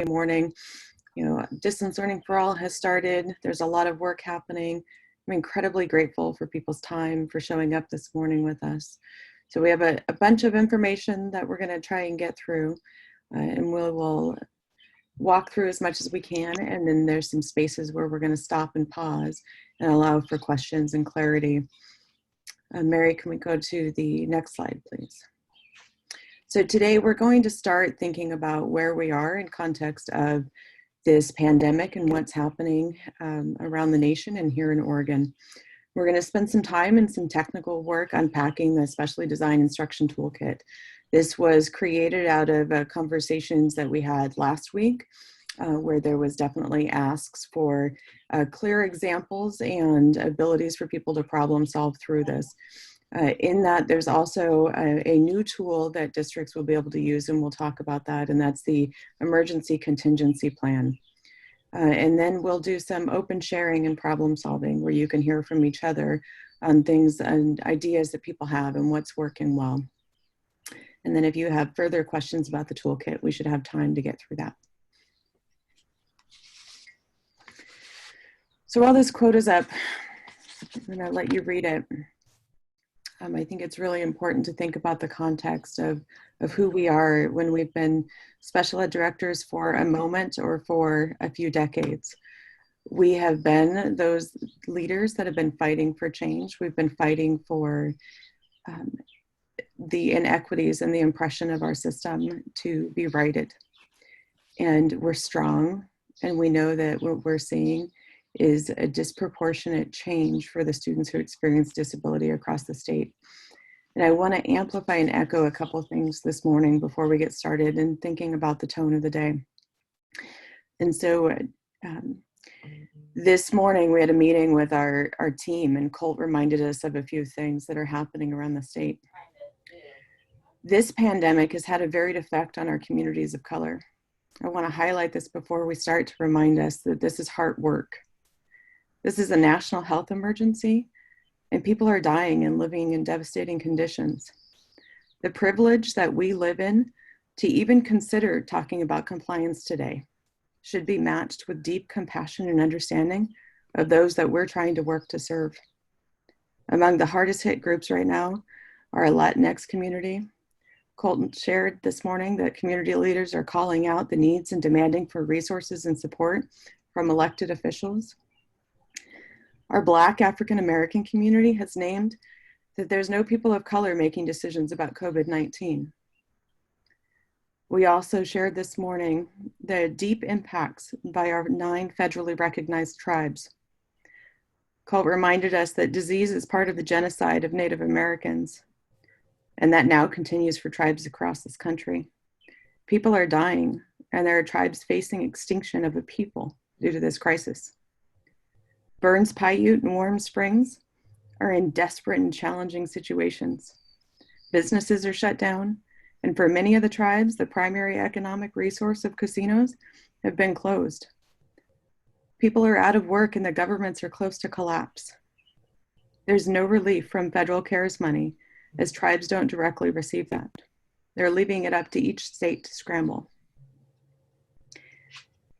morning. Distance learning for all has started. There's a lot of work happening. I'm incredibly grateful for people's time for showing up this morning with us. So we have a bunch of information that we're going to try and get through, and we will walk through as much as we can, and then there's some spaces where we're going to stop and pause and allow for questions and clarity. Mary, can we go to the next slide, please? So today we're going to start thinking about where we are in context of this pandemic and what's happening around the nation and here in Oregon. We're going to spend some time and some technical work unpacking the Specially Designed Instruction Toolkit. This was created out of conversations that we had last week, where there was definitely asks for clear examples and abilities for people to problem solve through this. In that, there's also a new tool that districts will be able to use, and we'll talk about that, and that's the Emergency Contingency Plan. And then we'll do some open sharing and problem solving where you can hear from each other on things and ideas that people have and what's working well. And then if you have further questions about the toolkit, we should have time to get through that. So while this quote is up, I'm going to let you read it. I think it's really important to think about the context of who we are when we've been special ed directors for a moment or for a few decades. We have been those leaders that have been fighting for change. We've been fighting for the inequities and the impression of our system to be righted. And we're strong, and we know that what we're seeing is a disproportionate change for the students who experience disability across the state. And I want to amplify and echo a couple of things this morning before we get started in thinking about the tone of the day. And so this morning we had a meeting with our team, and Colt reminded us of a few things that are happening around the state. This pandemic has had a varied effect on our communities of color. I want to highlight this before we start to remind us that this is hard work. This is a national health emergency, and people are dying and living in devastating conditions. The privilege that we live in to even consider talking about compliance today should be matched with deep compassion and understanding of those that we're trying to work to serve. Among the hardest hit groups right now are our Latinx community. Colton shared this morning that community leaders are calling out the needs and demanding for resources and support from elected officials. Our Black African American community has named that there's no people of color making decisions about COVID-19. We also shared this morning the deep impacts by our 9 federally recognized tribes. Colt reminded us that disease is part of the genocide of Native Americans, and that now continues for tribes across this country. People are dying, and there are tribes facing extinction of a people due to this crisis. Burns Paiute and Warm Springs are in desperate and challenging situations. Businesses are shut down, and for many of the tribes, the primary economic resource of casinos have been closed. People are out of work and the governments are close to collapse. There's no relief from federal CARES money, as tribes don't directly receive that. They're leaving it up to each state to scramble.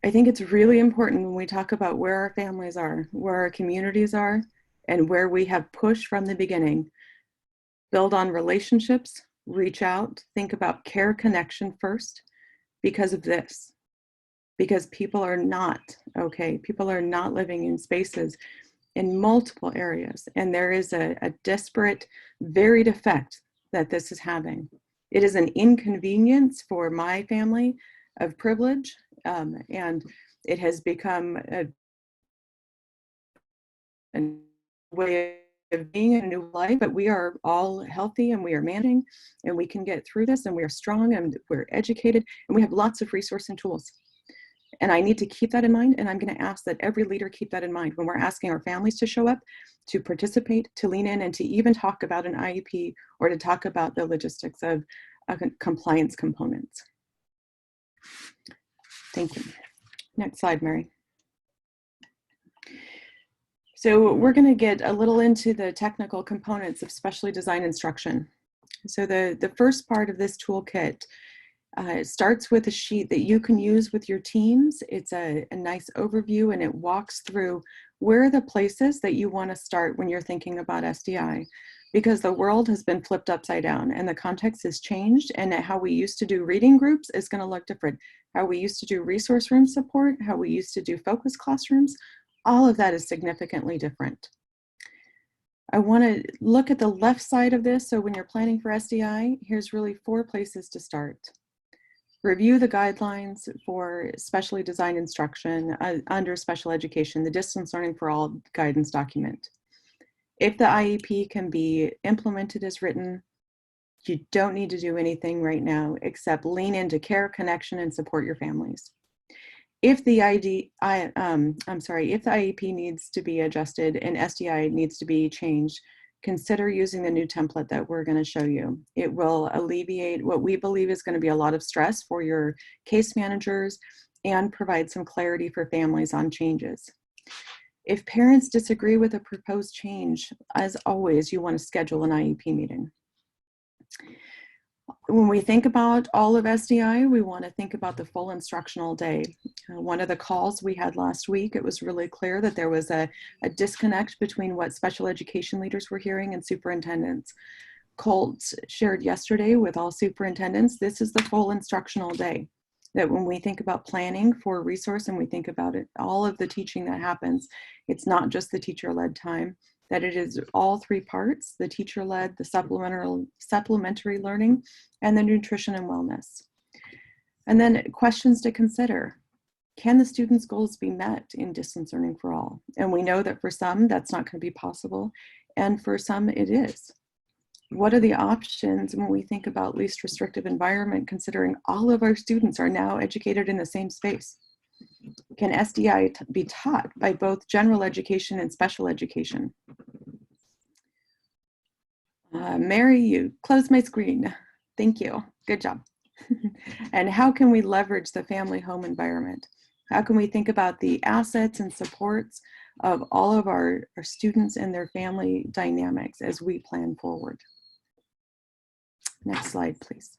I think it's really important when we talk about where our families are, where our communities are, and where we have pushed from the beginning. Build on relationships, reach out, think about care connection first because of this. Because people are not okay. People are not living in spaces in multiple areas. And there is a disparate, varied effect that this is having. It is an inconvenience for my family of privilege, and it has become a way of being a new life, but we are all healthy and we are managing and we can get through this, and we are strong and we're educated and we have lots of resources and tools. And I need to keep that in mind, and I'm going to ask that every leader keep that in mind when we're asking our families to show up, to participate, to lean in, and to even talk about an IEP or to talk about the logistics of compliance components. Thank you. Next slide, Mary. So we're going to get a little into the technical components of specially designed instruction. So the first part of this toolkit It starts with a sheet that you can use with your teams. It's a nice overview, and it walks through where are the places that you want to start when you're thinking about SDI, because the world has been flipped upside down and the context has changed, and how we used to do reading groups is going to look different. How we used to do resource room support, how we used to do focus classrooms, all of that is significantly different. I want to look at the left side of this. So when you're planning for SDI, here's really 4 places to start. Review the guidelines for specially designed instruction under special education, the Distance Learning for All guidance document. If the IEP can be implemented as written, you don't need to do anything right now except lean into care, connection, and support your families. If the IEP needs to be adjusted and SDI needs to be changed, consider using the new template that we're going to show you. It will alleviate what we believe is going to be a lot of stress for your case managers and provide some clarity for families on changes. If parents disagree with a proposed change, as always, you want to schedule an IEP meeting. When we think about all of SDI, we want to think about the full instructional day. One of the calls we had last week, it was really clear that there was a disconnect between what special education leaders were hearing and superintendents. Colt shared yesterday with all superintendents, this is the full instructional day. That when we think about planning for a resource and we think about it, all of the teaching that happens, it's not just the teacher-led time, that it is all 3 parts, the teacher-led, the supplementary learning, and the nutrition and wellness. And then questions to consider. Can the students' goals be met in distance learning for all? And we know that for some, that's not going to be possible. And for some, it is. What are the options when we think about least restrictive environment, considering all of our students are now educated in the same space? Can SDI be taught by both general education and special education? Mary, you closed my screen. Thank you. Good job. And how can we leverage the family home environment? How can we think about the assets and supports of all of our students and their family dynamics as we plan forward? Next slide, please.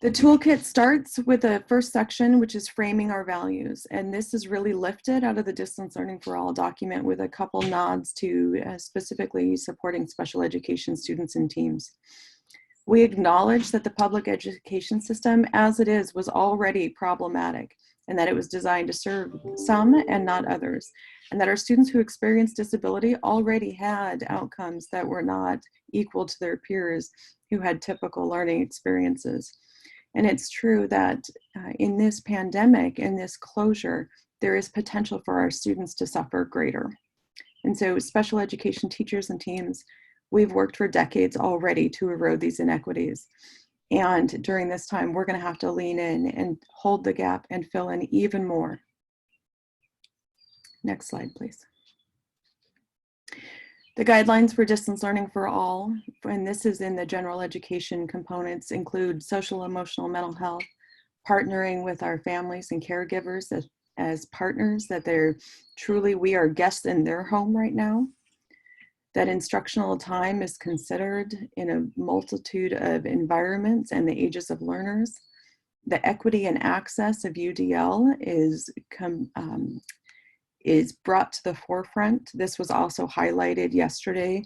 The toolkit starts with the first section, which is framing our values. And this is really lifted out of the Distance Learning for All document with a couple nods to specifically supporting special education students and teams. We acknowledge that the public education system as it is was already problematic, and that it was designed to serve some and not others, and that our students who experienced disability already had outcomes that were not equal to their peers who had typical learning experiences. And it's true that in this pandemic, in this closure, there is potential for our students to suffer greater. And so special education teachers and teams, we've worked for decades already to erode these inequities. And during this time, we're going to have to lean in and hold the gap and fill in even more. Next slide, please. The guidelines for distance learning for all, and this is in the general education components, include social, emotional, mental health, partnering with our families and caregivers as partners, that they're truly, we are guests in their home right now, that instructional time is considered in a multitude of environments and the ages of learners. The equity and access of UDL is brought to the forefront. This was also highlighted yesterday.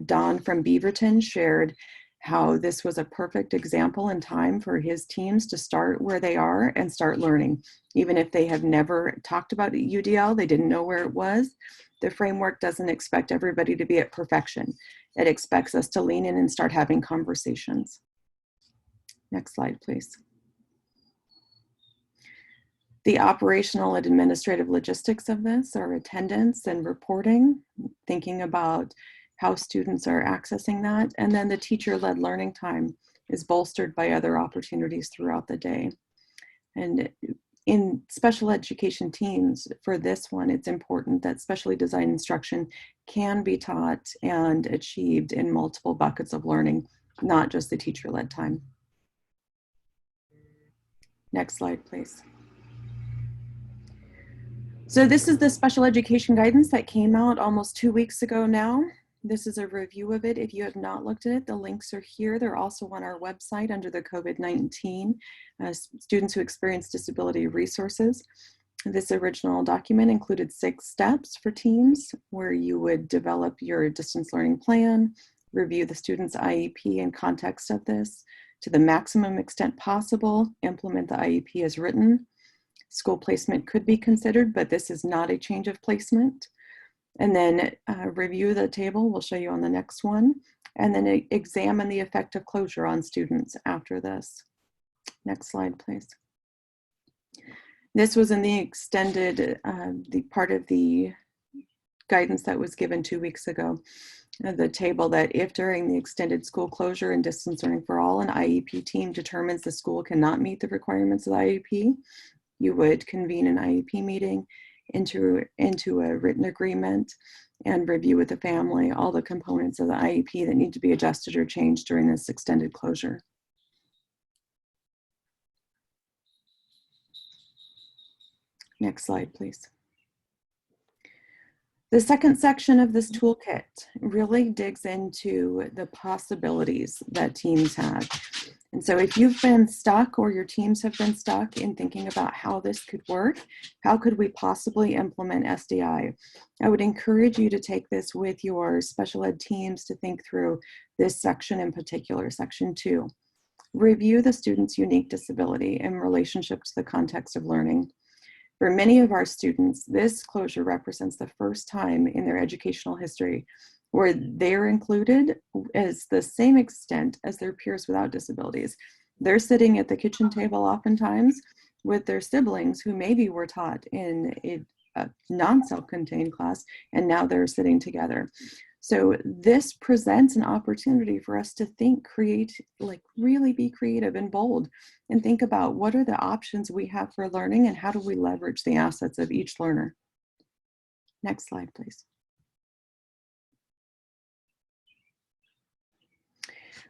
Don from Beaverton shared how this was a perfect example in time for his teams to start where they are and start learning. Even if they have never talked about UDL, they didn't know where it was. The framework doesn't expect everybody to be at perfection. It expects us to lean in and start having conversations. Next slide, please. The operational and administrative logistics of this are attendance and reporting, thinking about how students are accessing that. And then the teacher-led learning time is bolstered by other opportunities throughout the day. And in special education teams, for this one, it's important that specially designed instruction can be taught and achieved in multiple buckets of learning, not just the teacher-led time. Next slide, please. So this is the special education guidance that came out almost 2 weeks ago now. This is a review of it. If you have not looked at it, the links are here. They're also on our website under the COVID-19 Students Who Experience Disability Resources. This original document included 6 steps for teams where you would develop your distance learning plan, review the student's IEP in context of this, to the maximum extent possible, implement the IEP as written. School placement could be considered, but this is not a change of placement. And then review the table, we'll show you on the next one, and then examine the effect of closure on students after this. Next slide, please. This was in the extended, the part of the guidance that was given 2 weeks ago. The table that if during the extended school closure and distance learning for all, an IEP team determines the school cannot meet the requirements of the IEP, you would convene an IEP meeting into a written agreement and review with the family all the components of the IEP that need to be adjusted or changed during this extended closure. Next slide, please. The second section of this toolkit really digs into the possibilities that teams have. And so if you've been stuck or your teams have been stuck in thinking about how this could work, how could we possibly implement SDI? I would encourage you to take this with your special ed teams to think through this section in particular, section 2. Review the student's unique disability in relationship to the context of learning. For many of our students, this closure represents the first time in their educational history where they're included as the same extent as their peers without disabilities. They're sitting at the kitchen table oftentimes with their siblings who maybe were taught in a non-self-contained class, and now they're sitting together. So this presents an opportunity for us to think, really be creative and bold and think about what are the options we have for learning and how do we leverage the assets of each learner. Next slide, please.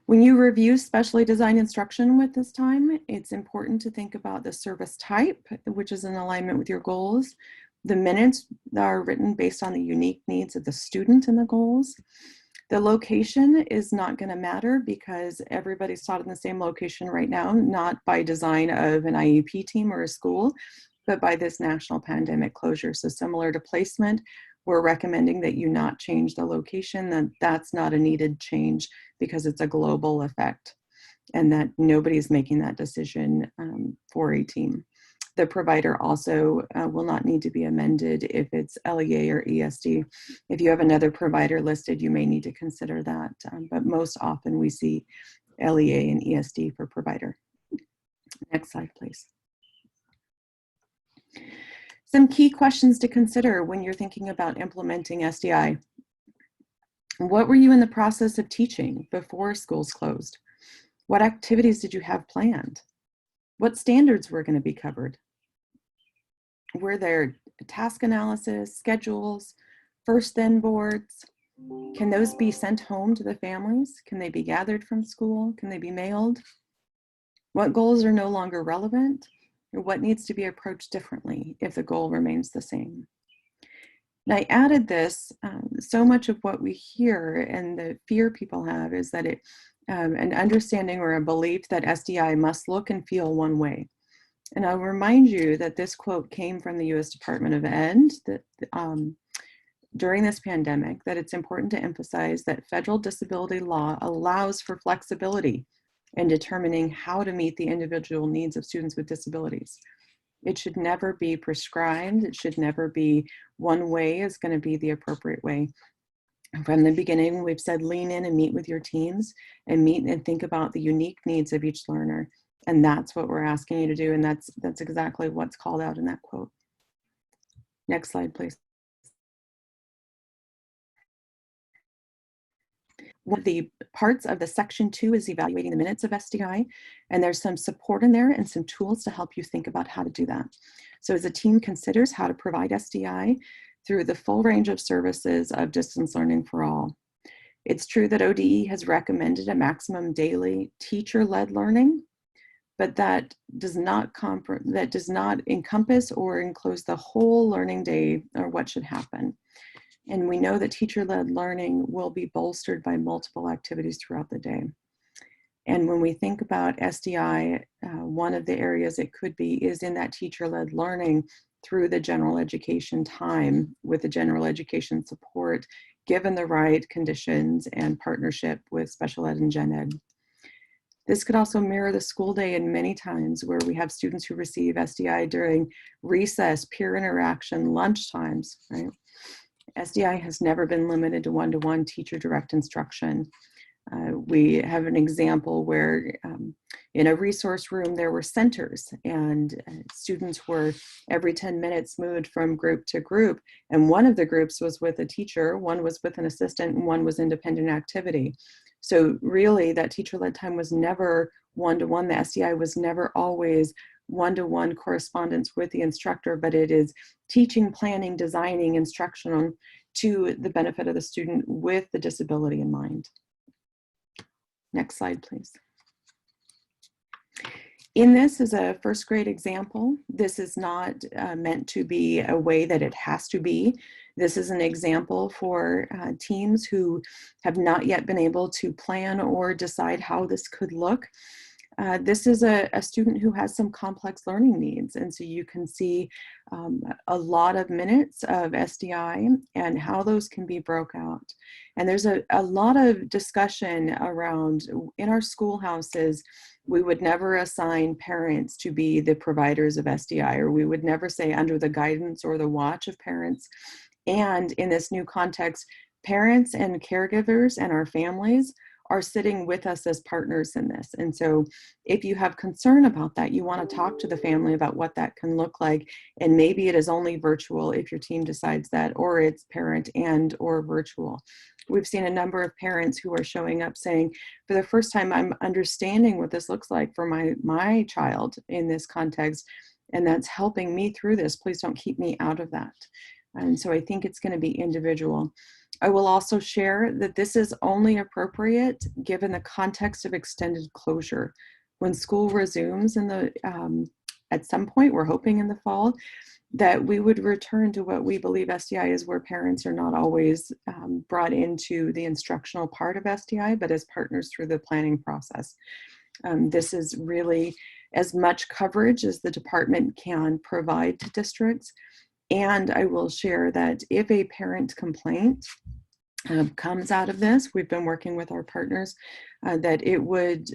When you review specially designed instruction with this time, it's important to think about the service type, which is in alignment with your goals. The minutes are written based on the unique needs of the student and the goals. The location is not going to matter because everybody's taught in the same location right now, not by design of an IEP team or a school, but by this national pandemic closure. So similar to placement, we're recommending that you not change the location, that's not a needed change because it's a global effect and that nobody's making that decision for a team. The provider also will not need to be amended if it's LEA or ESD. If you have another provider listed, you may need to consider that, but most often we see LEA and ESD for provider. Next slide, please. Some key questions to consider when you're thinking about implementing SDI. What were you in the process of teaching before schools closed? What activities did you have planned? What standards were going to be covered? Were there task analysis, schedules, first then boards? Can those be sent home to the families? Can they be gathered from school? Can they be mailed? What goals are no longer relevant? Or what needs to be approached differently if the goal remains the same? And I added this, so much of what we hear and the fear people have is that an understanding or a belief that SDI must look and feel one way. And I'll remind you that this quote came from the US Department of Ed that during this pandemic, that it's important to emphasize that federal disability law allows for flexibility in determining how to meet the individual needs of students with disabilities. It should never be prescribed. It should never be one way is going to be the appropriate way. From the beginning, we've said lean in and meet with your teams and meet and think about the unique needs of each learner. And that's what we're asking you to do. And that's exactly what's called out in that quote. Next slide, please. One of the parts of the section 2 is evaluating the minutes of SDI, and there's some support in there and some tools to help you think about how to do that. So as a team considers how to provide SDI through the full range of services of distance learning for all. It's true that ODE has recommended a maximum daily teacher-led learning, but that does not encompass or enclose the whole learning day or what should happen. And we know that teacher-led learning will be bolstered by multiple activities throughout the day. And when we think about SDI, one of the areas it could be is in that teacher-led learning through the general education time with the general education support, given the right conditions and partnership with special ed and gen ed. This could also mirror the school day in many times where we have students who receive SDI during recess, peer interaction, lunch times, right? SDI has never been limited to one-to-one teacher direct instruction. We have an example where in a resource room there were centers, and students were every 10 minutes moved from group to group, and one of the groups was with a teacher, one was with an assistant, and one was independent activity. So really that teacher-led time was never one-to-one. The SDI was never always one-to-one correspondence with the instructor, but it is teaching, planning, designing, instruction to the benefit of the student with the disability in mind. Next slide, please. In this is a first grade example. This is not meant to be a way that it has to be. This is an example for teams who have not yet been able to plan or decide how this could look. This is a student who has some complex learning needs, and so you can see a lot of minutes of SDI and how those can be broke out. And there's a lot of discussion around, in our schoolhouses, we would never assign parents to be the providers of SDI, or we would never say under the guidance or the watch of parents. And in this new context, parents and caregivers and our families are sitting with us as partners in this. And so if you have concern about that, you want to talk to the family about what that can look like. And maybe it is only virtual if your team decides that, or it's parent and or virtual. We've seen a number of parents who are showing up saying, for the first time, I'm understanding what this looks like for my child in this context, and that's helping me through this. Please don't keep me out of that. And so I think it's going to be individual. I will also share that this is only appropriate given the context of extended closure. When school resumes in the at some point, we're hoping in the fall, that we would return to what we believe SDI is, where parents are not always brought into the instructional part of SDI, but as partners through the planning process. This is really as much coverage as the department can provide to districts. And I will share that if a parent complaint comes out of this, we've been working with our partners, that it would,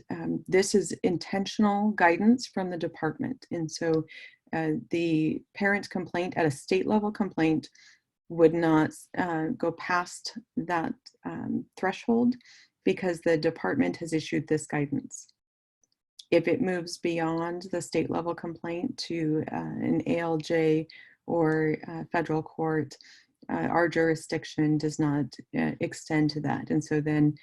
this is intentional guidance from the department. And so the parent complaint at a state level complaint would not go past that threshold because the department has issued this guidance. If it moves beyond the state level complaint to an ALJ or federal court, our jurisdiction does not extend to that. And so then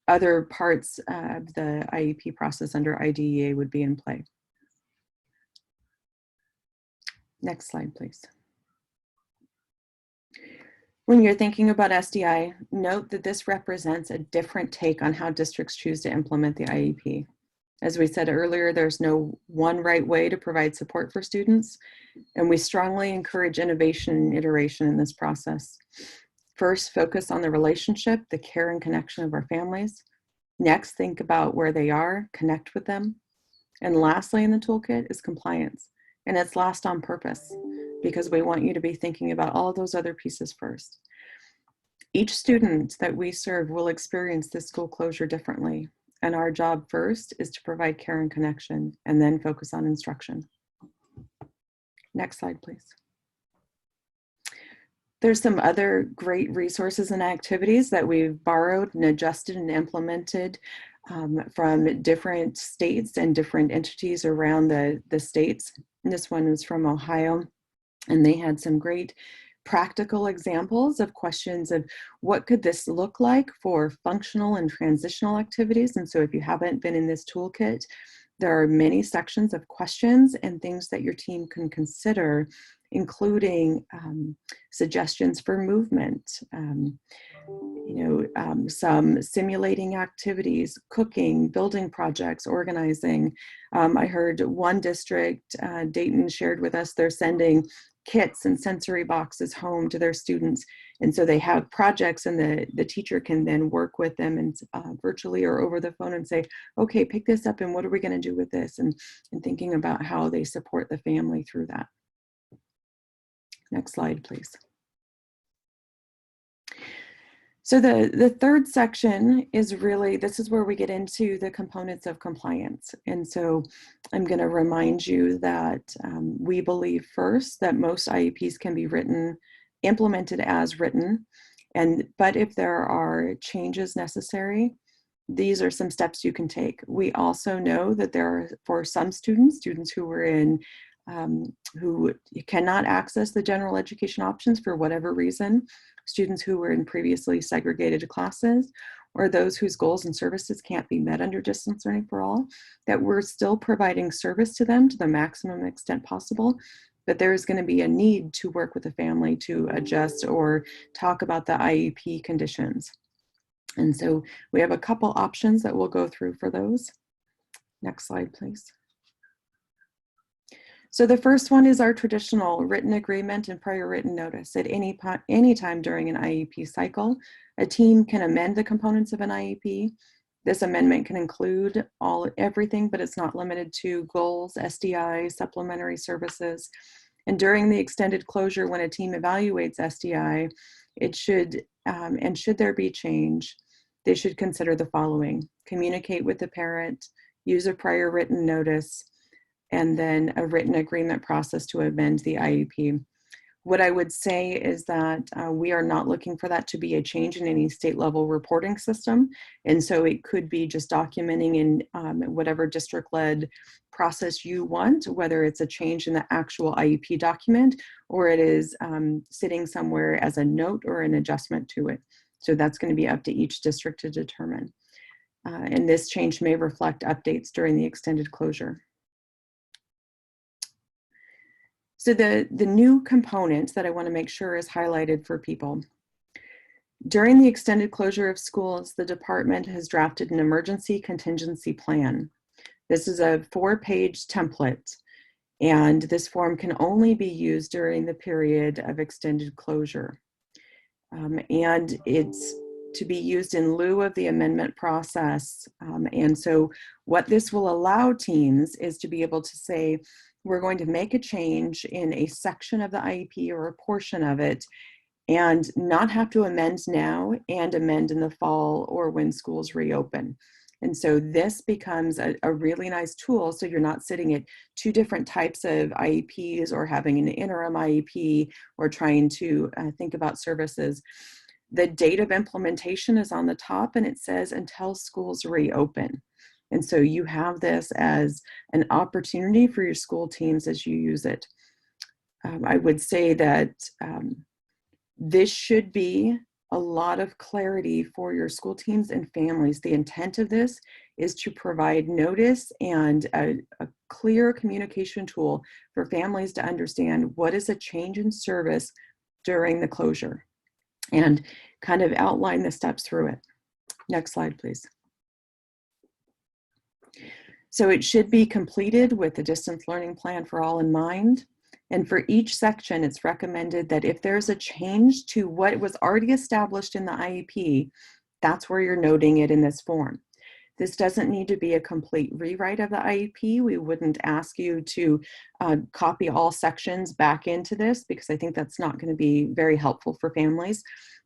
other parts of the IEP process under IDEA would be in play. Next slide, please. When you're thinking about SDI, note that this represents a different take on how districts choose to implement the IEP. As we said earlier, there's no one right way to provide support for students, and we strongly encourage innovation and iteration in this process. First, focus on the relationship, the care and connection of our families. Next, think about where they are, connect with them. And lastly in the toolkit is compliance. And it's last on purpose because we want you to be thinking about all of those other pieces first. Each student that we serve will experience this school closure differently. And our job first is to provide care and connection and then focus on instruction. Next slide, please. There's some other great resources and activities that we've borrowed and adjusted and implemented from different states and different entities around the states. And this one was from Ohio, and they had some great practical examples of questions of what could this look like for functional and transitional activities. And so if you haven't been in this toolkit, there are many sections of questions and things that your team can consider, including suggestions for movement, some simulating activities, cooking, building projects, organizing. I heard one district, Dayton, shared with us, they're sending kits and sensory boxes home to their students. And so they have projects, and the teacher can then work with them and virtually or over the phone and say, okay, pick this up, and what are we going to do with this? And thinking about how they support the family through that. Next slide, please. So the third section is really, this is where we get into the components of compliance. And so I'm going to remind you that we believe first that most IEPs can be implemented as written. But if there are changes necessary, these are some steps you can take. We also know that there are, for some students who were in who cannot access the general education options for whatever reason, students who were in previously segregated classes, or those whose goals and services can't be met under distance learning for all, that we're still providing service to them to the maximum extent possible, but there is going to be a need to work with the family to adjust or talk about the IEP conditions. And so we have a couple options that we'll go through for those. Next slide, please. So the first one is our traditional written agreement and prior written notice. At any time during an IEP cycle, a team can amend the components of an IEP. This amendment can include everything, but it's not limited to goals, SDI, supplementary services. And during the extended closure, when a team evaluates SDI, it should, and should there be change, they should consider the following: communicate with the parent, use a prior written notice, and then a written agreement process to amend the IEP. What I would say is that we are not looking for that to be a change in any state level reporting system. And so it could be just documenting in whatever district-led process you want, whether it's a change in the actual IEP document, or it is sitting somewhere as a note or an adjustment to it. So that's going to be up to each district to determine. And this change may reflect updates during the extended closure. So the new component that I want to make sure is highlighted for people. During the extended closure of schools, the department has drafted an emergency contingency plan. This is a 4-page template, and this form can only be used during the period of extended closure. And it's to be used in lieu of the amendment process. And so what this will allow teams is to be able to say, we're going to make a change in a section of the IEP or a portion of it, and not have to amend now and amend in the fall or when schools reopen. And so this becomes a really nice tool, so you're not sitting at 2 different types of IEPs or having an interim IEP or trying to think about services. The date of implementation is on the top, and it says until schools reopen. And so you have this as an opportunity for your school teams as you use it. I would say that this should be a lot of clarity for your school teams and families. The intent of this is to provide notice and a clear communication tool for families to understand what is a change in service during the closure, and kind of outline the steps through it. Next slide, please. So it should be completed with the distance learning plan for all in mind. And for each section, it's recommended that if there's a change to what was already established in the IEP, that's where you're noting it in this form. This doesn't need to be a complete rewrite of the IEP. We wouldn't ask you to copy all sections back into this, because I think that's not going to be very helpful for families.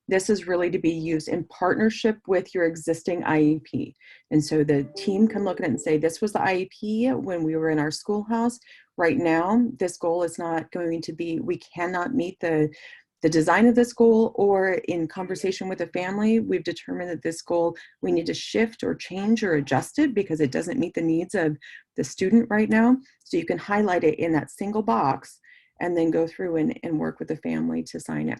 This is really to be used in partnership with your existing IEP. And so the team can look at it and say, this was the IEP when we were in our schoolhouse. Right now, this goal is not going to be, we cannot meet the design of this goal, or in conversation with the family, we've determined that this goal, we need to shift or change or adjust it because it doesn't meet the needs of the student right now. So you can highlight it in that single box and then go through and work with the family to sign it.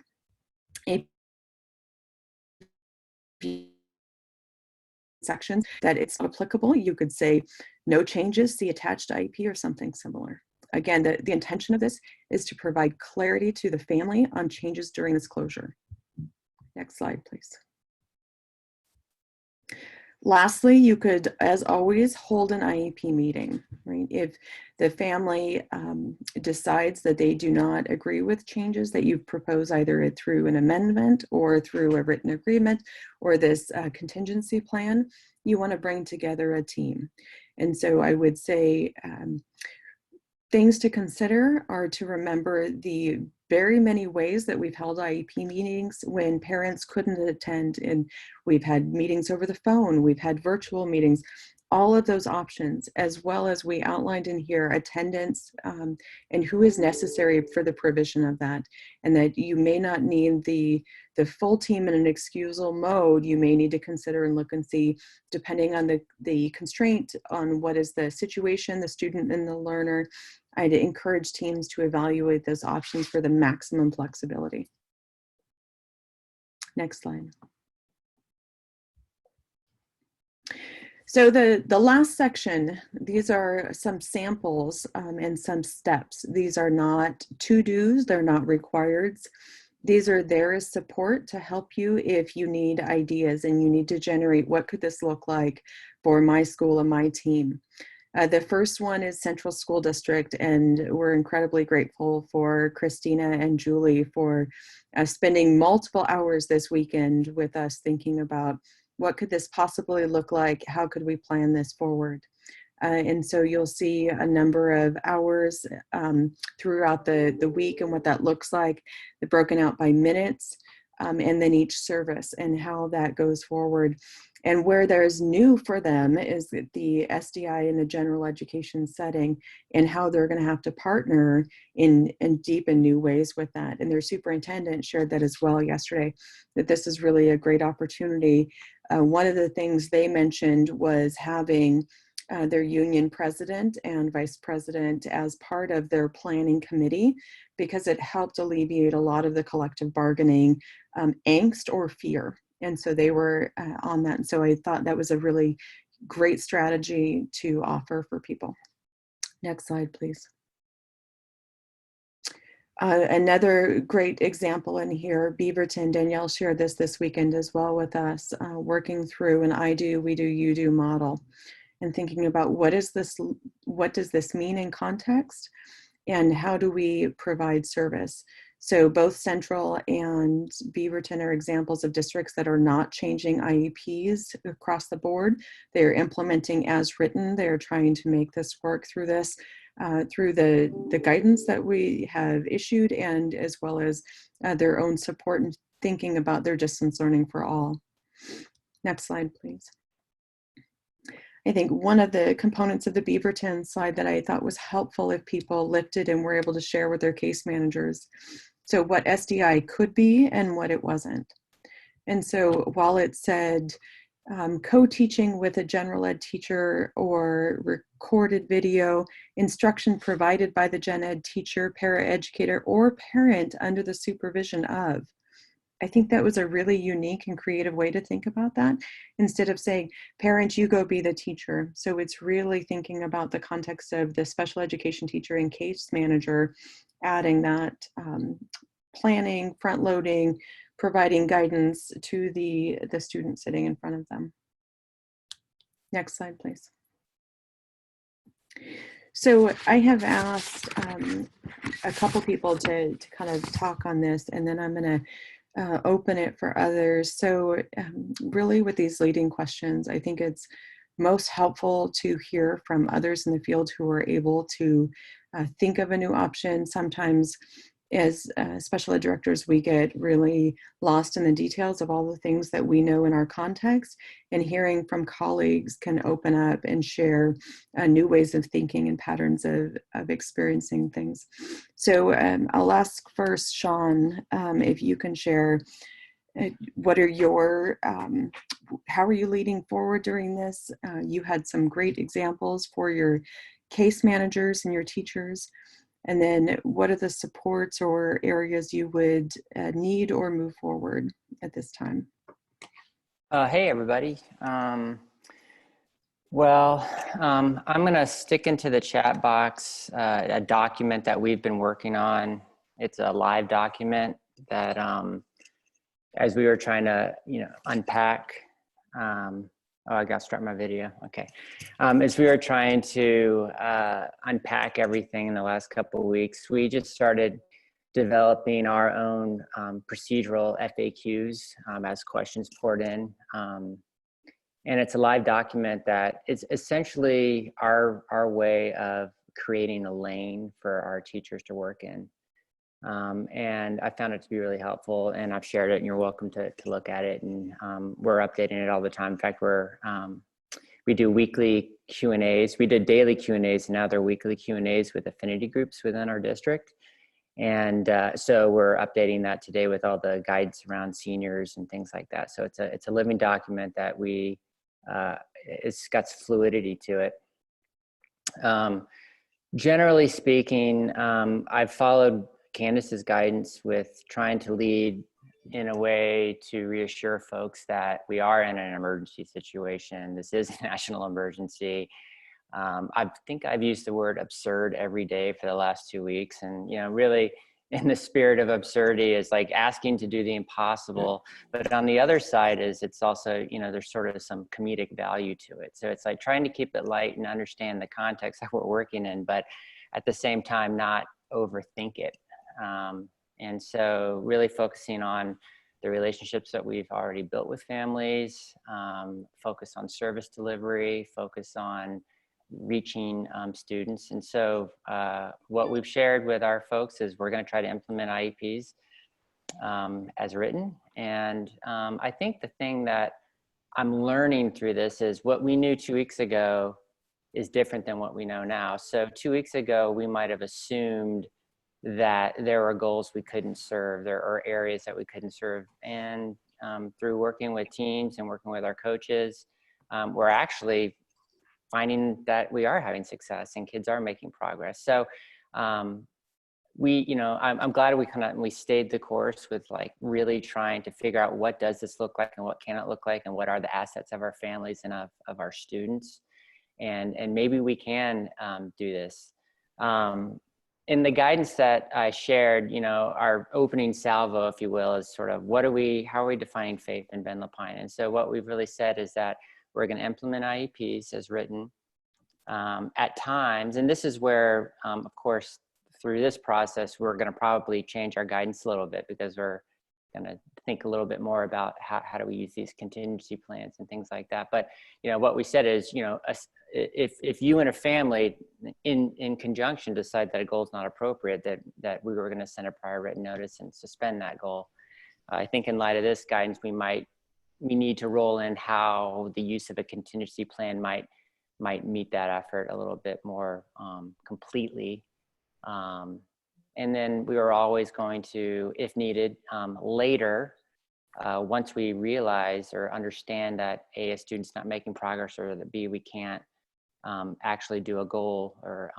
Sections that it's not applicable, you could say no changes, see attached IEP or something similar. Again, the intention of this is to provide clarity to the family on changes during this closure. Next slide, please. Lastly, you could, as always, hold an IEP meeting, right? If the family decides that they do not agree with changes that you've proposed, either through an amendment or through a written agreement or this contingency plan, you want to bring together a team. And so I would say things to consider are to remember the very many ways that we've held IEP meetings when parents couldn't attend, and we've had meetings over the phone, we've had virtual meetings, all of those options, as well as we outlined in here attendance and who is necessary for the provision of that, and that you may not need the full team in an excusal mode. You may need to consider and look and see, depending on the constraint on what is the situation, the student and the learner. I'd encourage teams to evaluate those options for the maximum flexibility. Next slide. So the last section, these are some samples and some steps. These are not to-dos, they're not requireds. These are there as support to help you if you need ideas and you need to generate what could this look like for my school and my team. The first one is Central School District, and we're incredibly grateful for Christina and Julie for spending multiple hours this weekend with us thinking about what could this possibly look like, how could we plan this forward. And so you'll see a number of hours throughout the week and what that looks like, broken out by minutes, and then each service and how that goes forward. And where there's new for them is the SDI in the general education setting and how they're going to have to partner in deep and new ways with that. And their superintendent shared that as well yesterday, that this is really a great opportunity. One of the things they mentioned was having their union president and vice president as part of their planning committee, because it helped alleviate a lot of the collective bargaining angst or fear. And so they were on that. And so I thought that was a really great strategy to offer for people. Next slide, please. Another great example in here, Beaverton, Danielle shared this weekend as well with us, working through an I do, we do, you do model and thinking about what does this mean in context and how do we provide service. So both Central and Beaverton are examples of districts that are not changing IEPs across the board. They're implementing as written. They're trying to make this work through this, through the guidance that we have issued, and as well as their own support and thinking about their distance learning for all. Next slide, please. I think one of the components of the Beaverton slide that I thought was helpful if people lifted and were able to share with their case managers. So what SDI could be and what it wasn't. And so while it said co-teaching with a general ed teacher or recorded video, instruction provided by the gen ed teacher, paraeducator, or parent under the supervision of, I think that was a really unique and creative way to think about that, instead of saying, parent, you go be the teacher. So it's really thinking about the context of the special education teacher and case manager, adding that planning, front loading, providing guidance to the student sitting in front of them. Next slide, please. So I have asked a couple people to kind of talk on this, and then I'm going to open it for others. So really with these leading questions, I think it's most helpful to hear from others in the field who are able to think of a new option. Sometimes as special ed directors, we get really lost in the details of all the things that we know in our context, and hearing from colleagues can open up and share new ways of thinking and patterns of experiencing things. So I'll ask first, Sean, if you can share what are your, how are you leading forward during this? You had some great examples for your case managers and your teachers. And then what are the supports or areas you would need or move forward at this time? Hey, everybody. I'm going to stick into the chat box a document that we've been working on. It's a live document that as we were trying to, unpack Oh, I got to start my video. Okay. As we were trying to unpack everything in the last couple of weeks, we just started developing our own procedural FAQs as questions poured in. And it's a live document that is essentially our way of creating a lane for our teachers to work in. And I found it to be really helpful, and I've shared it, and you're welcome to look at it. And we're updating it all the time. In fact, we do weekly Q&As. We did daily Q&As, and now they're weekly Q&As with affinity groups within our district. And so we're updating that today with all the guides around seniors and things like that. So it's a living document that it's got fluidity to it. Generally speaking, I've followed Candace's guidance with trying to lead in a way to reassure folks that we are in an emergency situation. This is a national emergency. I think I've used the word absurd every day for the last 2 weeks. And, really in the spirit of absurdity is like asking to do the impossible. But on the other side is it's also, there's sort of some comedic value to it. So it's like trying to keep it light and understand the context that we're working in, but at the same time, not overthink it. And so really focusing on the relationships that we've already built with families, focus on service delivery, focus on reaching students. And so what we've shared with our folks is we're going to try to implement IEPs as written. And I think the thing that I'm learning through this is what we knew 2 weeks ago is different than what we know now. So 2 weeks ago, we might have assumed that there were goals we couldn't serve, there are areas that we couldn't serve. And through working with teams and working with our coaches, we're actually finding that we are having success and kids are making progress. So I'm glad we stayed the course with like really trying to figure out what does this look like and what can it look like and what are the assets of our families and of our students. And maybe we can do this. In the guidance that I shared, our opening salvo, if you will, is sort of how are we defining faith in Ben Lapine? And so what we've really said is that we're going to implement IEPs as written at times. And this is where, of course, through this process, we're going to probably change our guidance a little bit because we're going to think a little bit more about how do we use these contingency plans and things like that. But, what we said is, if you and a family in conjunction decide that a goal is not appropriate, that we were going to send a prior written notice and suspend that goal. I think in light of this guidance, we need to roll in how the use of a contingency plan might meet that effort a little bit more completely. And then we are always going to, if needed, later, once we realize or understand that A, a student's not making progress, or that B, we can't actually do a goal or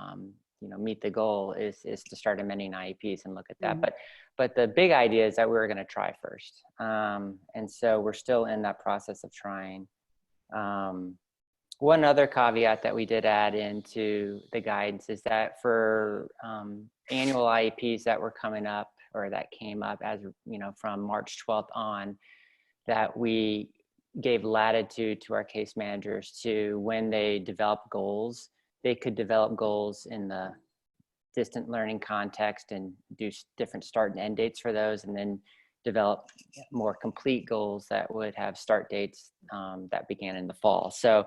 meet the goal, is to start amending IEPs and look at that. Mm-hmm. But the big idea is that we're going to try first. And so we're still in that process of trying. One other caveat that we did add into the guidance is that for annual IEPs that were coming up or that came up as from March 12th on, that we gave latitude to our case managers to, when they develop goals, they could develop goals in the distant learning context and do different start and end dates for those, and then develop more complete goals that would have start dates that began in the fall. So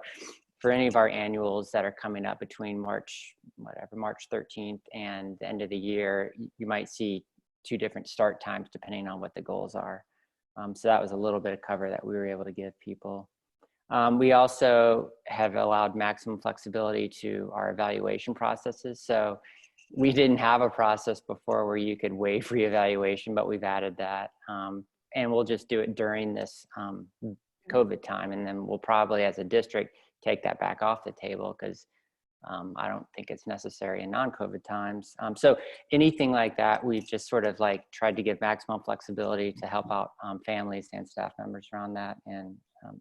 for any of our annuals that are coming up between March 13th and the end of the year, you might see 2 different start times depending on what the goals are. So that was a little bit of cover that we were able to give people. We also have allowed maximum flexibility to our evaluation processes. So we didn't have a process before where you could waive reevaluation, but we've added that. And we'll just do it during this COVID time. And then we'll probably, as a district, take that back off the table because I don't think it's necessary in non-COVID times. So anything like that, we've just sort of like tried to give maximum flexibility to help out families and staff members around that and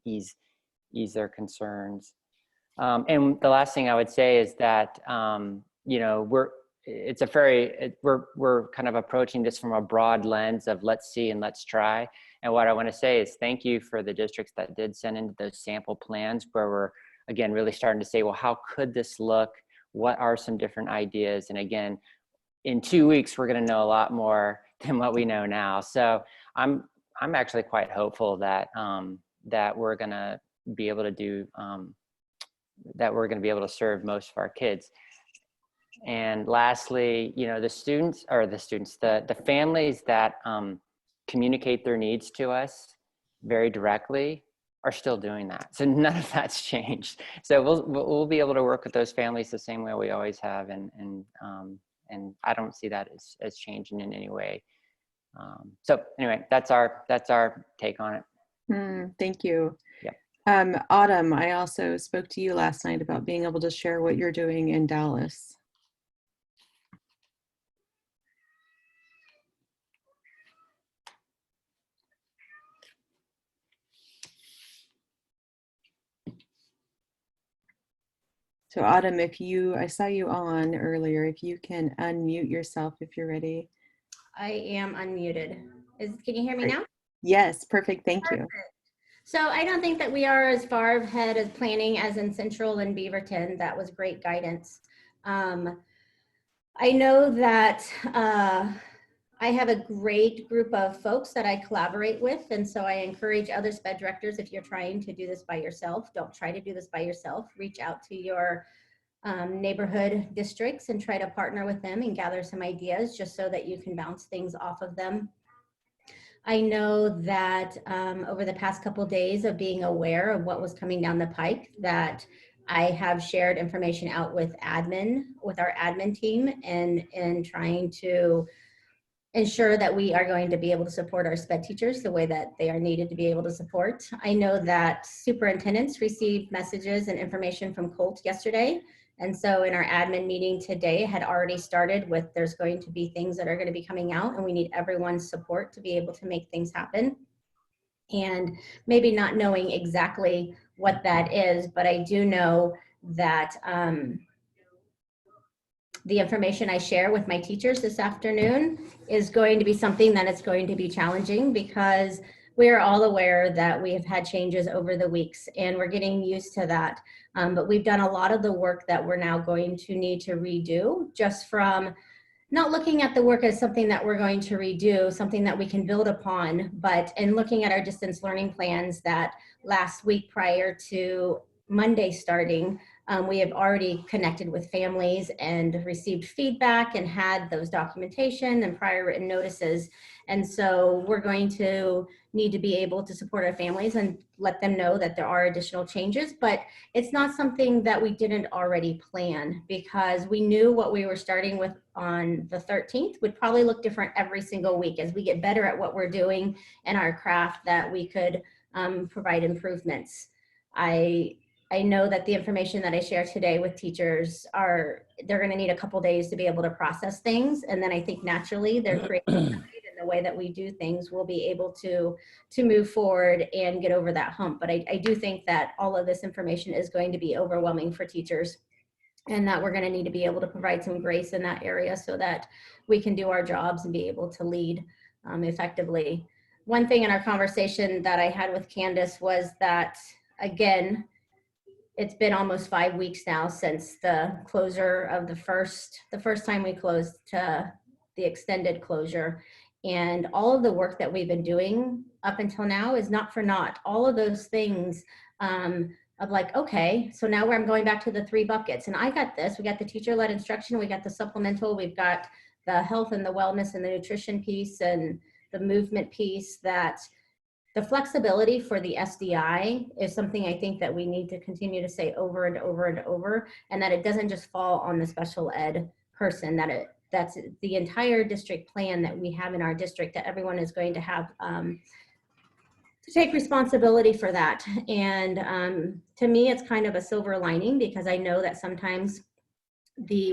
ease their concerns. And the last thing I would say is that, it's a we're kind of approaching this from a broad lens of let's see and let's try. And what I want to say is thank you for the districts that did send in those sample plans where we're, again, really starting to say, well, how could this look? What are some different ideas? And again, in 2 weeks, we're going to know a lot more than what we know now. So I'm actually quite hopeful that that we're going to be able to do that we're going to be able to serve most of our kids. And lastly, you know, the families that communicate their needs to us very directly are still doing that. So none of that's changed. So we'll be able to work with those families the same way we always have, and I don't see that as changing in any way. So anyway, that's our take on it. Thank you. Yeah. Autumn, I also spoke to you last night about being able to share what you're doing in Dallas. So Autumn, I saw you on earlier, if you can unmute yourself if you're ready. I am unmuted. Can you hear me now? Yes, perfect, thank you. So I don't think that we are as far ahead as planning as in Central and Beaverton. That was great guidance. I know that I have a great group of folks that I collaborate with, and so I encourage other SPED directors, if you're trying to do this by yourself, don't try to do this by yourself. Reach out to your neighborhood districts and try to partner with them and gather some ideas just so that you can bounce things off of them. I know that over the past couple of days of being aware of what was coming down the pike, that I have shared information out with our admin team, and trying to ensure that we are going to be able to support our SPED teachers the way that they are needed to be able to support. I know that superintendents received messages and information from Colt yesterday. And so in our admin meeting today had already started with, there's going to be things that are going to be coming out, and we need everyone's support to be able to make things happen. And maybe not knowing exactly what that is, but I do know that the information I share with my teachers this afternoon is going to be something that it's going to be challenging, because we are all aware that we have had changes over the weeks and we're getting used to that. But we've done a lot of the work that we're now going to need to redo, just from not looking at the work as something that we're going to redo, something that we can build upon, but in looking at our distance learning plans that last week prior to Monday starting, we have already connected with families and received feedback and had those documentation and prior written notices. And so we're going to need to be able to support our families and let them know that there are additional changes, but it's not something that we didn't already plan, because we knew what we were starting with on the 13th would probably look different every single week as we get better at what we're doing in our craft, that we could provide improvements. I know that the information that I share today with teachers they're going to need a couple days to be able to process things. And then I think naturally their creativity and the way that we do things will be able to move forward and get over that hump. But I do think that all of this information is going to be overwhelming for teachers, and that we're going to need to be able to provide some grace in that area so that we can do our jobs and be able to lead effectively. One thing in our conversation that I had with Candace was that, again, it's been almost 5 weeks now since the closure of the first time we closed to the extended closure. And all of the work that we've been doing up until now is not for naught. All of those things of like, okay, so now I'm going back to the 3 buckets, and I got this. We got the teacher-led instruction, we got the supplemental, we've got the health and the wellness and the nutrition piece and the movement piece. That the flexibility for the SDI is something I think that we need to continue to say over and over and over, and that it doesn't just fall on the special ed person, that's the entire district plan that we have in our district, that everyone is going to have to take responsibility for that. And to me, it's kind of a silver lining, because I know that sometimes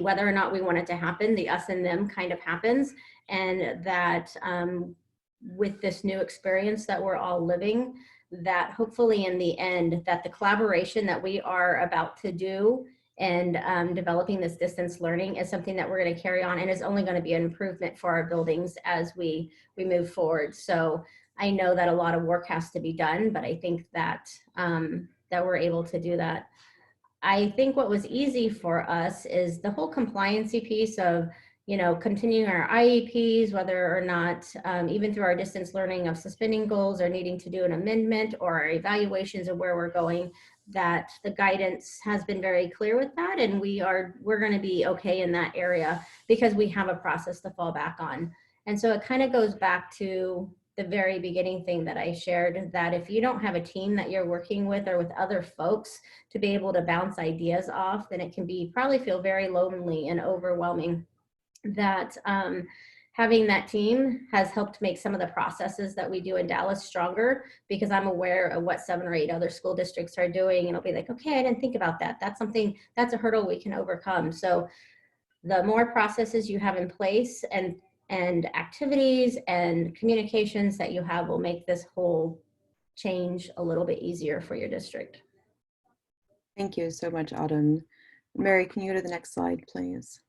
whether or not we want it to happen, the us and them kind of happens, and that with this new experience that we're all living, that hopefully in the end, that the collaboration that we are about to do and developing this distance learning is something that we're going to carry on, and is only going to be an improvement for our buildings as we move forward. So I know that a lot of work has to be done, but I think that that we're able to do that. I think what was easy for us is the whole compliancy piece of, you know, continuing our IEPs, whether or not, even through our distance learning of suspending goals or needing to do an amendment, or our evaluations of where we're going, that the guidance has been very clear with that. And we're going to be okay in that area because we have a process to fall back on. And so it kind of goes back to the very beginning thing that I shared, that if you don't have a team that you're working with or with other folks to be able to bounce ideas off, then it can probably feel very lonely and overwhelming. That having that team has helped make some of the processes that we do in Dallas stronger, because I'm aware of what 7 or 8 other school districts are doing, and I'll be like, okay, I didn't think about that. That's something, that's a hurdle we can overcome. So the more processes you have in place and activities and communications that you have will make this whole change a little bit easier for your district. Thank you so much, Autumn. Mary, can you go to the next slide, please?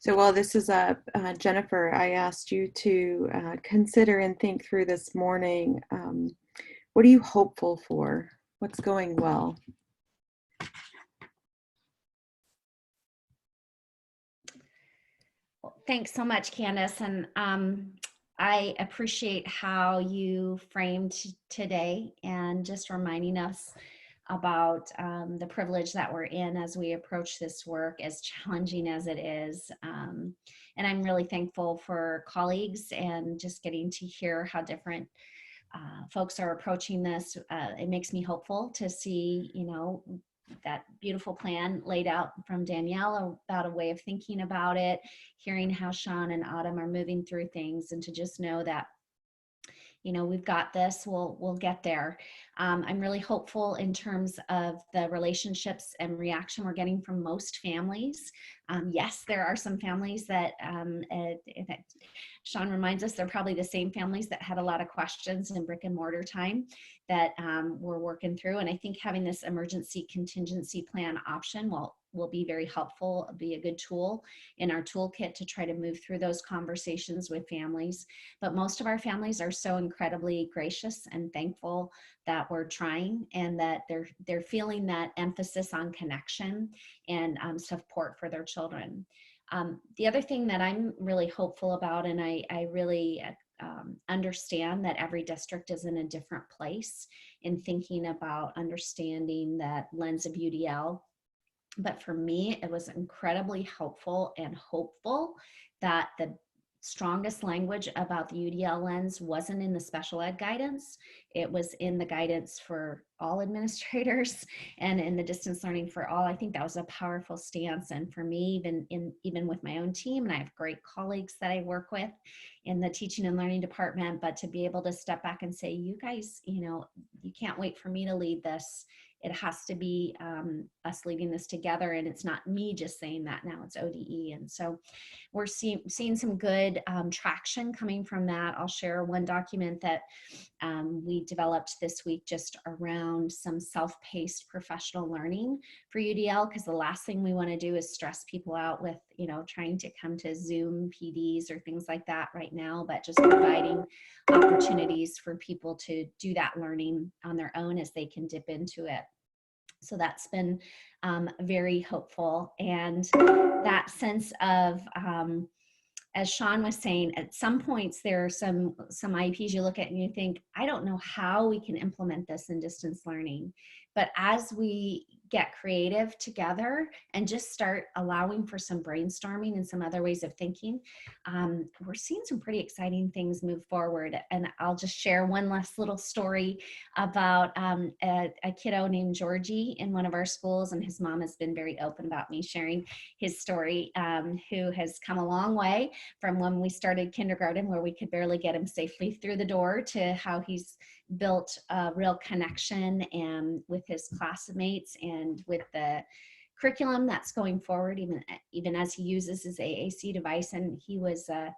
So while this is up, Jennifer, I asked you to consider and think through this morning. What are you hopeful for? What's going well? Well, thanks so much, Candace. And I appreciate how you framed today and just reminding us about the privilege that we're in as we approach this work, as challenging as it is. And I'm really thankful for colleagues and just getting to hear how different folks are approaching this. It makes me hopeful to see, you know, that beautiful plan laid out from Danielle about a way of thinking about it, hearing how Sean and Autumn are moving through things, and to just know that, you know, we've got this, we'll get there. I'm really hopeful in terms of the relationships and reaction we're getting from most families. Yes, there are some families that Sean reminds us they're probably the same families that had a lot of questions in brick and mortar time that we're working through. And I think having this emergency contingency plan option will be very helpful, be a good tool in our toolkit to try to move through those conversations with families. But most of our families are so incredibly gracious and thankful that we're trying, and that they're feeling that emphasis on connection and support for their children. The other thing that I'm really hopeful about, and I really understand that every district is in a different place in thinking about understanding that lens of UDL. But for me, it was incredibly helpful and hopeful that the strongest language about the UDL lens wasn't in the special ed guidance. It was in the guidance for all administrators and in the distance learning for all. I think that was a powerful stance. And for me, even with my own team, and I have great colleagues that I work with in the teaching and learning department, but to be able to step back and say, you guys, you know, you can't wait for me to lead this. It has to be us leading this together. And it's not me just saying that now, it's ODE. And so we're seeing some good traction coming from that. I'll share one document that we developed this week just around some self-paced professional learning for UDL, because the last thing we want to do is stress people out with, you know, trying to come to Zoom PDs or things like that right now, but just providing opportunities for people to do that learning on their own as they can dip into it. So that's been very hopeful. And that sense of, as Sean was saying, at some points there are some IEPs you look at and you think, I don't know how we can implement this in distance learning. But as we get creative together and just start allowing for some brainstorming and some other ways of thinking, we're seeing some pretty exciting things move forward. And I'll just share one last little story about a kiddo named Georgie in one of our schools, and his mom has been very open about me sharing his story, who has come a long way from when we started kindergarten, where we could barely get him safely through the door, to how he's built a real connection and with his classmates and with the curriculum that's going forward, even as he uses his AAC device. And he was it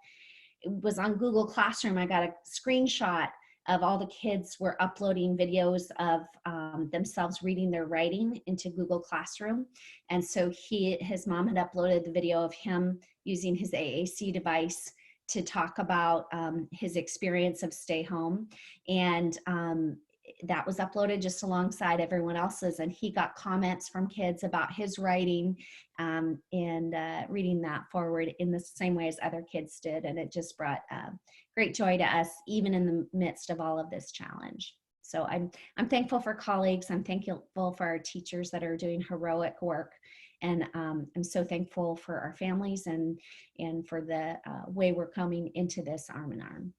was on Google Classroom. I got a screenshot of all the kids were uploading videos of themselves reading their writing into Google Classroom. And so his mom had uploaded the video of him using his AAC device to talk about his experience of stay home. And that was uploaded just alongside everyone else's. And he got comments from kids about his writing and reading that forward in the same way as other kids did. And it just brought great joy to us, even in the midst of all of this challenge. So I'm thankful for colleagues. I'm thankful for our teachers that are doing heroic work. And I'm so thankful for our families and for the way we're coming into this arm in arm.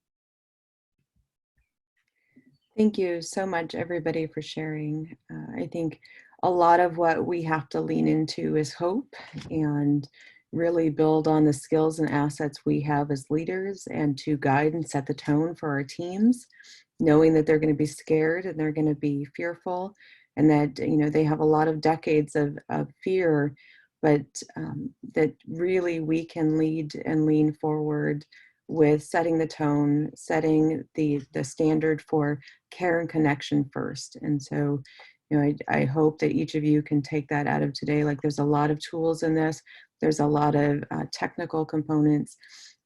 Thank you so much, everybody, for sharing. I think a lot of what we have to lean into is hope and really build on the skills and assets we have as leaders, and to guide and set the tone for our teams, knowing that they're going to be scared and they're going to be fearful, and that, you know, they have a lot of decades of fear, but that really we can lead and lean forward with setting the tone, setting the standard for care and connection first. And so, you know, I hope that each of you can take that out of today. Like, there's a lot of tools in this. There's a lot of technical components,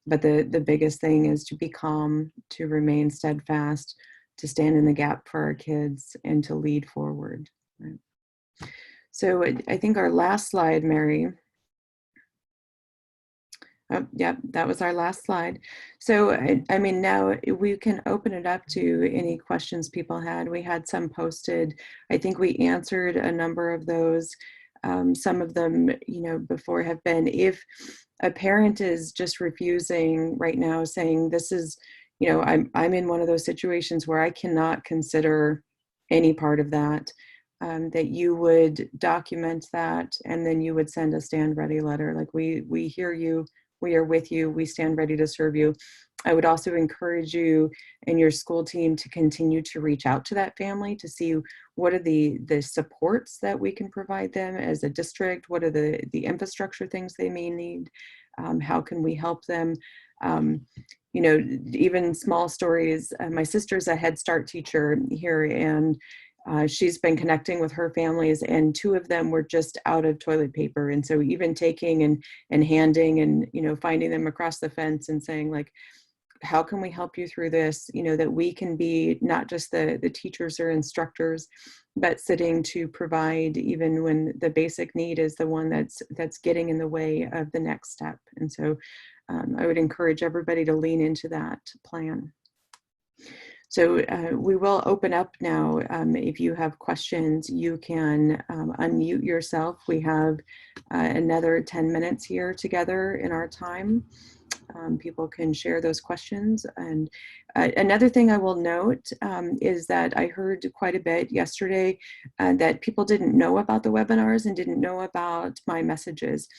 but the biggest thing is to be calm, to remain steadfast, to stand in the gap for our kids, and to lead forward. Right? So I think our last slide, Mary. Oh, yep, that was our last slide. So, I mean, now we can open it up to any questions people had. We had some posted. I think we answered a number of those. Some of them, you know, before have been, if a parent is just refusing right now, saying this is, you know, I'm in one of those situations where I cannot consider any part of that, that you would document that, and then you would send a stand ready letter. Like, we hear you. We are with you. We stand ready to serve you. I would also encourage you and your school team to continue to reach out to that family to see what are the supports that we can provide them as a district. What are the infrastructure things they may need? How can we help them? You know, even small stories. My sister's a Head Start teacher here, and she's been connecting with her families, and 2 of them were just out of toilet paper. And so even taking and handing and, you know, finding them across the fence and saying, like, how can we help you through this? You know, that we can be not just the teachers or instructors, but sitting to provide even when the basic need is the one that's getting in the way of the next step. And so I would encourage everybody to lean into that plan. So we will open up now. If you have questions, you can unmute yourself. We have another 10 minutes here together in our time. People can share those questions. And another thing I will note is that I heard quite a bit yesterday that people didn't know about the webinars and didn't know about my messages.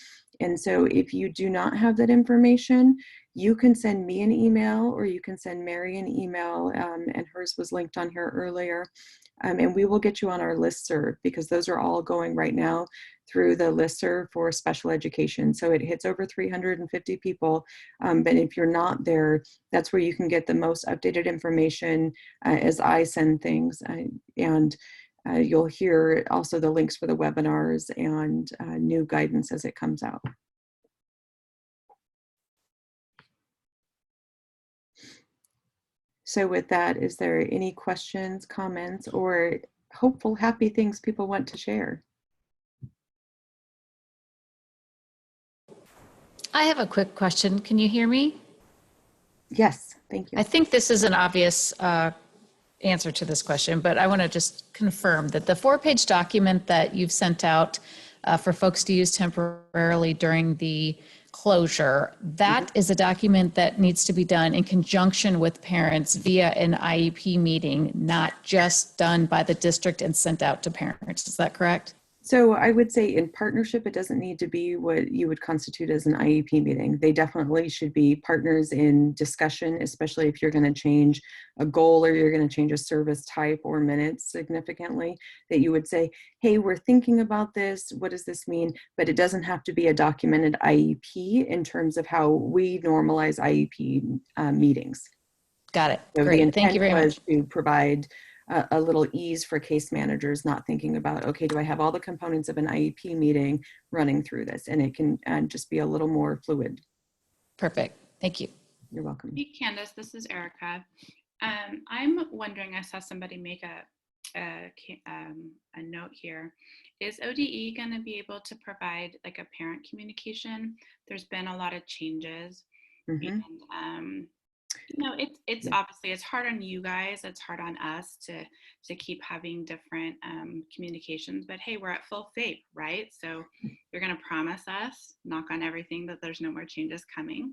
And so if you do not have that information, you can send me an email, or you can send Mary an email, and hers was linked on here earlier. And we will get you on our listserv, because those are all going right now through the listserv for special education. So it hits over 350 people. But if you're not there, that's where you can get the most updated information as I send things. And you'll hear also the links for the webinars and new guidance as it comes out. So with that, is there any questions, comments, or hopeful, happy things people want to share? I have a quick question. Can you hear me? Yes, thank you. I think this is an obvious answer to this question, but I want to just confirm that the 4-page document that you've sent out for folks to use temporarily during the closure, that is a document that needs to be done in conjunction with parents via an IEP meeting, not just done by the district and sent out to parents. Is that correct? So I would say in partnership, it doesn't need to be what you would constitute as an IEP meeting. They definitely should be partners in discussion, especially if you're going to change a goal or you're going to change a service type or minutes significantly, that you would say, hey, we're thinking about this. What does this mean? But it doesn't have to be a documented IEP in terms of how we normalize IEP meetings. Got it. So the Great. intent Thank you very was much. to provide a little ease for case managers, not thinking about, okay, do I have all the components of an IEP meeting running through this? And it can just be a little more fluid. Perfect. Thank you. You're welcome. Hey, Candace, this is Erica. I'm wondering, I saw somebody make a note here. Is ODE going to be able to provide like a parent communication? There's been a lot of changes. Mm-hmm. And you know, it's Yeah. obviously it's hard on you guys, it's hard on us to keep having different communications, but hey, we're at full faith, right? So you're going to promise us, knock on everything, that there's no more changes coming.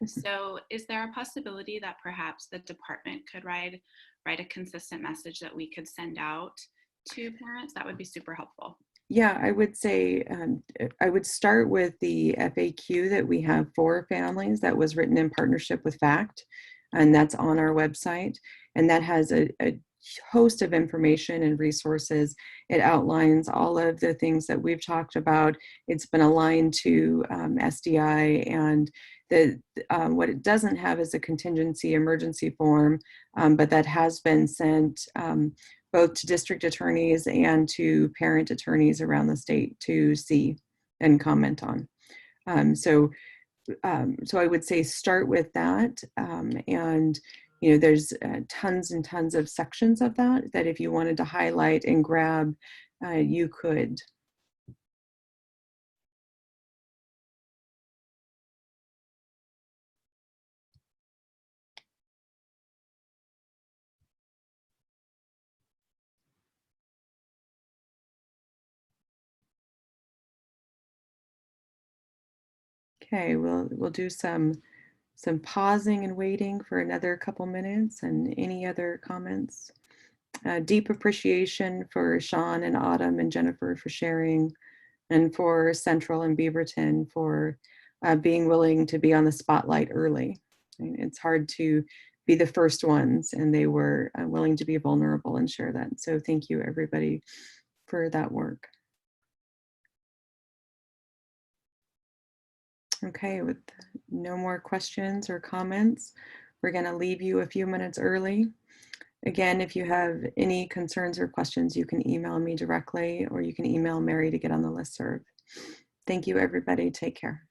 So is there a possibility that perhaps the department could write a consistent message that we could send out to parents? That would be super helpful. Yeah, I would say I would start with the FAQ that we have for families that was written in partnership with FACT, and that's on our website. And that has a host of information and resources. It outlines all of the things that we've talked about. It's been aligned to SDI, and what it doesn't have is a contingency emergency form, but that has been sent both to district attorneys and to parent attorneys around the state to see and comment on. So I would say start with that. And, you know, there's tons and tons of sections of that if you wanted to highlight and grab, you could. Okay, we'll do some pausing and waiting for another couple minutes. And any other comments? Deep appreciation for Sean and Autumn and Jennifer for sharing, and for Central and Beaverton for being willing to be on the spotlight early. I mean, it's hard to be the first ones, and they were willing to be vulnerable and share that. So thank you, everybody, for that work. Okay, with no more questions or comments, we're going to leave you a few minutes early. Again, if you have any concerns or questions, you can email me directly, or you can email Mary to get on the listserv. Thank you, everybody. Take care.